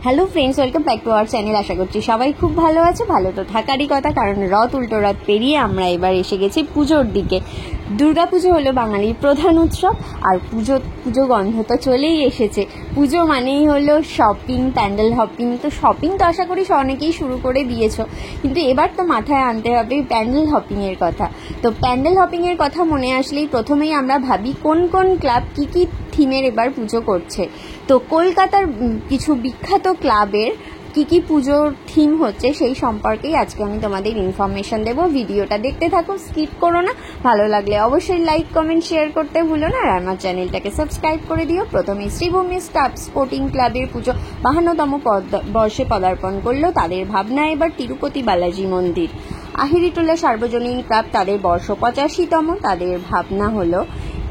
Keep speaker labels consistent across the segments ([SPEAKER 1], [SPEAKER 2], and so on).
[SPEAKER 1] Hello friends, welcome back to our channel. আশা করছি সবাই খুব ভালো আছে। ভালো তো থাকারই কথা, কারণ রথ উল্টো রথ পেরিয়ে আমরা এবার এসে গেছি পুজোর দিকে। দুর্গাপুজো হলো বাঙালির প্রধান উৎসব, আর পুজো গন্ধ তো চলেই এসেছে। পুজো মানেই হলো শপিং, প্যান্ডেল হপিং। তো শপিং তো আশা করি অনেকেই শুরু করে দিয়েছো, কিন্তু এবার তো মাথায় আনতে হবে প্যান্ডেল হপিংয়ের কথা। তো প্যান্ডেল হপিংয়ের কথা মনে আসলেই প্রথমেই আমরা ভাবি কোন কোন ক্লাব কী কী থিমের এবার পুজো করছে। তো কলকাতার কিছু বিখ্যাত ক্লাবের কী কী পুজোর থিম হচ্ছে সেই সম্পর্কেই আজকে আমি তোমাদের ইনফরমেশন দেবো। ভিডিওটা দেখতে থাকো, স্কিপ করো না। ভালো লাগলে অবশ্যই লাইক, কমেন্ট, শেয়ার করতে ভুলো না, আর আমার চ্যানেলটাকে সাবস্ক্রাইব করে দিও। প্রথমে শ্রীভূমি স্টাফ স্পোর্টিং ক্লাবের পুজো 52তম বর্ষে পদার্পণ করলো। তাদের ভাবনা এবার তিরুপতি বালাজি মন্দির। আহিরিটোলা সার্বজনীন ক্লাব, তাদের বর্ষ 85তম। তাদের ভাবনা হলো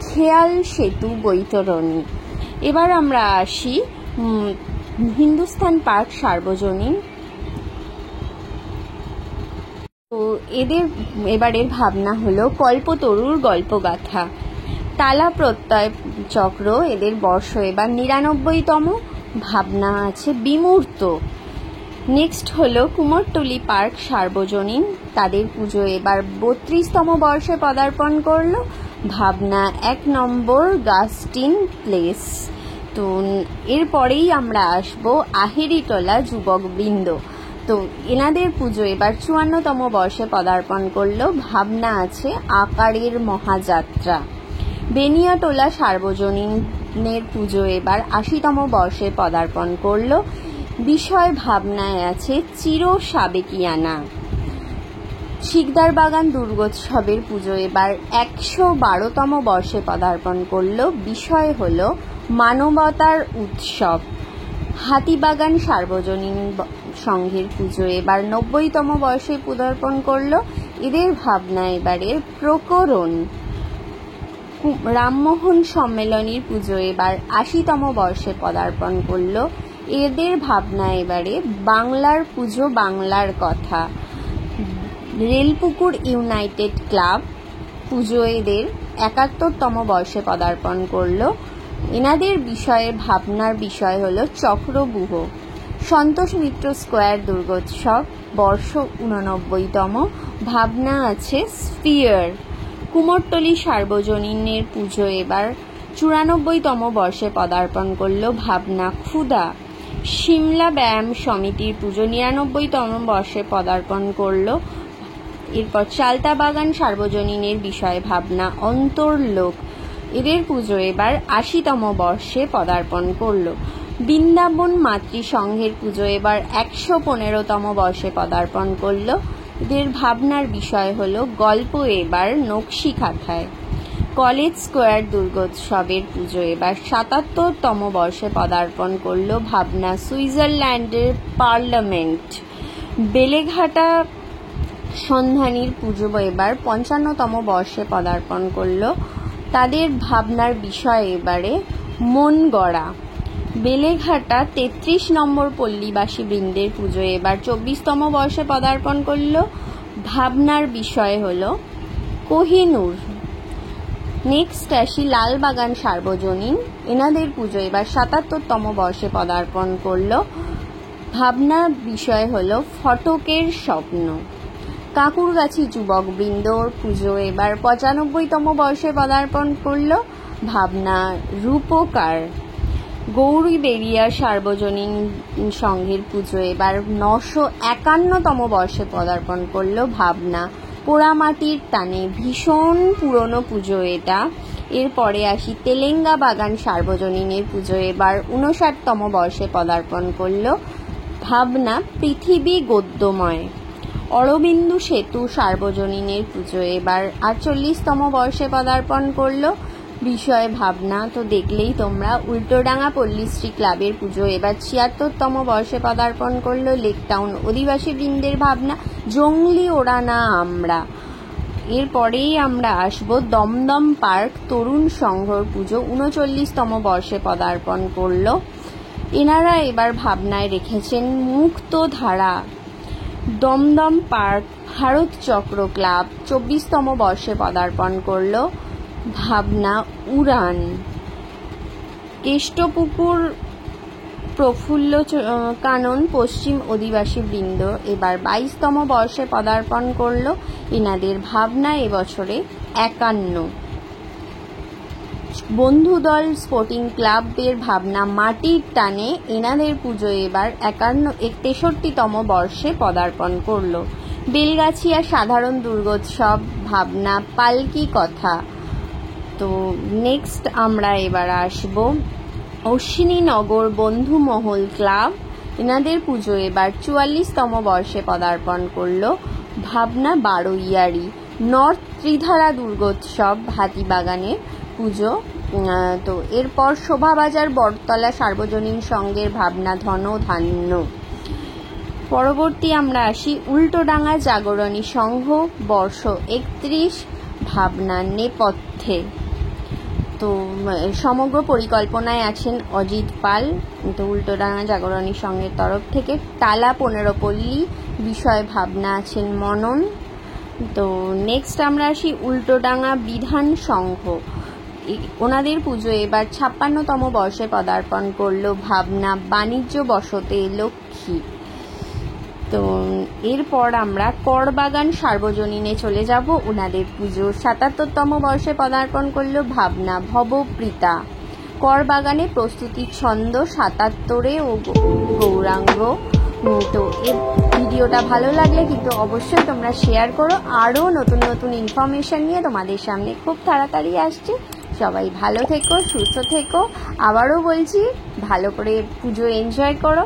[SPEAKER 1] খেয়াল সেতু বৈতরণী। এবার আমরা আসি হিন্দুস্তান পার্ক সার্বজনীন। তো এবারের ভাবনা হলো কল্পতরুর গল্পগাথা। তালা প্রত্যয় চক্র, এদের বর্ষ এবার 99তম। ভাবনা আছে বিমূর্ত। নেক্সট হলো কুমোরটুলি পার্ক সার্বজনীন, তাদের পুজো এবার 32তম বর্ষে পদার্পণ করলো। ভাবনা 1 নম্বর গাস্টিন প্লেস। তো এরপরেই আমরা আসবো আহিরিটোলা যুবকবৃন্দ। তো এনাদের পুজো এবার 54তম বর্ষে পদার্পণ করলো। ভাবনা আছে আকারের মহাযাত্রা। বেনিয়াটোলা সার্বজনীনের পুজো এবার 80তম বর্ষে পদার্পণ করলো। বিষয় ভাবনায় আছে চির সাবেকিয়ানা। শিকদার বাগান দুর্গোৎসবের পুজো এবার 112তম বর্ষে পদার্পণ করলো। বিষয় হলো মানবতার উৎসব। হাতিবাগান সার্বজনীন সংঘের পুজো এবার 90তম বর্ষে পদার্পণ করলো। এদের ভাবনা এবারে প্রকরণ। রামমোহন সম্মেলনীর পুজো এবার 80তম বর্ষে পদার্পণ করলো। এদের ভাবনা এবারে বাংলার পুজো, বাংলার কথা। রেলপুকুর ইউনাইটেড ক্লাব পুজো এদের 71তম বর্ষে পদার্পণ করলো। এনাদের ভাবনার বিষয় হলো চক্রব্যূহ। সন্তোষ মিত্র স্কোয়ার দুর্গোৎসব, বর্ষ 89তম। ভাবনা আছে স্ফিয়ার। কুমোরটুলি সার্বজনীনের পুজো এবার 94তম বর্ষে পদার্পণ করলো। ভাবনা ক্ষুধা। সিমলা ব্যায়াম সমিতির পুজো 99তম বর্ষে পদার্পণ করলো। এরপর চালতা বাগান সার্বজনীনের বিষয় ভাবনা অন্তর্লোক। এদের পুজো এবার 80তম বর্ষে পদার্পণ করলো। বৃন্দাবন মাতৃসংঘের পুজো এবার 115তম বর্ষে পদার্পণ করলো। এদের ভাবনার বিষয় হলো গল্প এবার নকশি কাঁথায়। কলেজ স্কোয়ার দুর্গোৎসবের পুজো এবার 77তম বর্ষে পদার্পণ করলো। ভাবনা সুইজারল্যান্ডের পার্লামেন্ট। বেলেঘাটা সন্ধানীর পুজো এবার 55তম বর্ষে পদার্পণ করলো। তাদের ভাবনার বিষয় এবারে মন গড়া। বেলেঘাটা 33 নম্বর পল্লীবাসী বৃন্দের পুজো এবার 24তম বর্ষে পদার্পণ করলো। ভাবনার বিষয় হলো কোহিনূর। নেক্সট আসি লালবাগান সার্বজনীন। এনাদের পুজো এবার 77তম বর্ষে পদার্পণ করলো। ভাবনার বিষয় হলো ফটকের স্বপ্ন। কাকুরগাছি যুবকবৃন্দর পুজো এবার 95তম বর্ষে পদার্পণ করলো। ভাবনা রূপকার। গৌরীবেড়িয়া সার্বজনীন সংঘের পুজো এবার 951তম বর্ষে পদার্পণ করলো। ভাবনা পোড়ামাটির টানে। ভীষণ পুরনো পুজো এটা। এরপরে আসি তেলেঙ্গা বাগান সার্বজনীনের পুজো এবার 59তম বর্ষে পদার্পণ করলো। ভাবনা পৃথিবী গদ্যময়। অরবিন্দু সেতু সার্বজনীনের পুজো এবার 48তম বর্ষে পদার্পণ করলো। বিষয় ভাবনা তো দেখলেই তোমরা। উল্টোডাঙ্গা পল্লীশ্রী ক্লাবের পুজো এবার 76তম বর্ষে পদার্পণ করলো। লেকটাউন অধিবাসী বৃন্দের ভাবনা জঙ্গলি ওরা না আমরা। এরপরেই আমরা আসবো দমদম পার্ক তরুণ সংঘর পুজো 39তম বর্ষে পদার্পণ করলো। এনারা এবার ভাবনায় রেখেছেন মুক্ত ধারা। দমদম পার্ক ভারত চক্র ক্লাব 24তম বর্ষে পদার্পণ করলো। ভাবনা উড়ান। কেষ্টপুকুর প্রফুল্ল কানন পশ্চিম অধিবাসী বৃন্দ এবার 22তম বর্ষে পদার্পণ করলো। এনাদের ভাবনা এবছরে 51। বন্ধুদল স্পোর্টিং ক্লাবের ভাবনা মাটির টানে, এনাদের পুজো এবার 63তম বর্ষে পদার্পণ করলো। বেলগাছিয়া সাধারণ দুর্গোৎসব ভাবনা পালকি কথা। তো নেক্সট আমরা এবার আসবো অশ্বিনীনগর বন্ধুমহল ক্লাব, এনাদের পুজো এবার 44তম বর্ষে পদার্পণ করলো। ভাবনা বারোইয়ারি। নর্থ ত্রিধারা দুর্গোৎসব হাতিবাগানের পুজো। তো এরপর শোভাবাজার বটতলা সার্বজনীন সংঘের ভাবনা ধন ধান্য। পরবর্তী আমরা আসি উল্টোডাঙ্গা জাগরণী সংঘ বর্ষ 31 ভাবনা নেপথ্যে। তো সমগ্র পরিকল্পনায় আছেন অজিত পাল। তো উল্টোডাঙ্গা জাগরণী সংঘের তরফ থেকে টালা 15 পল্লী বিষয় ভাবনা আছেন মনন। তো নেক্সট আমরা আসি উল্টোডাঙ্গা বিধান সংঘ, ওনাদের পুজো এবার 56তম বর্ষে পদার্পণ করলো। ভাবনা বাণিজ্য বসতে লক্ষ্মী। তো এরপর আমরা করবাগান সার্বজনীনে চলে যাব, ওনাদের পুজো 77তম বর্ষে পদার্পণ করলো। ভাবনা ভবপ্রীতা। করবাগানে প্রস্তুতি ছন্দ 77 ও গৌরাঙ্গ। তো এই ভিডিওটা ভালো লাগলে কিন্তু অবশ্যই তোমরা শেয়ার করো। আরও নতুন নতুন ইনফরমেশন নিয়ে তোমাদের সামনে খুব তাড়াতাড়ি আসছে। সবাই ভালো থেকো, সুস্থ থেকো। আবারও বলছি, ভালো করে পুজো এনজয় করো।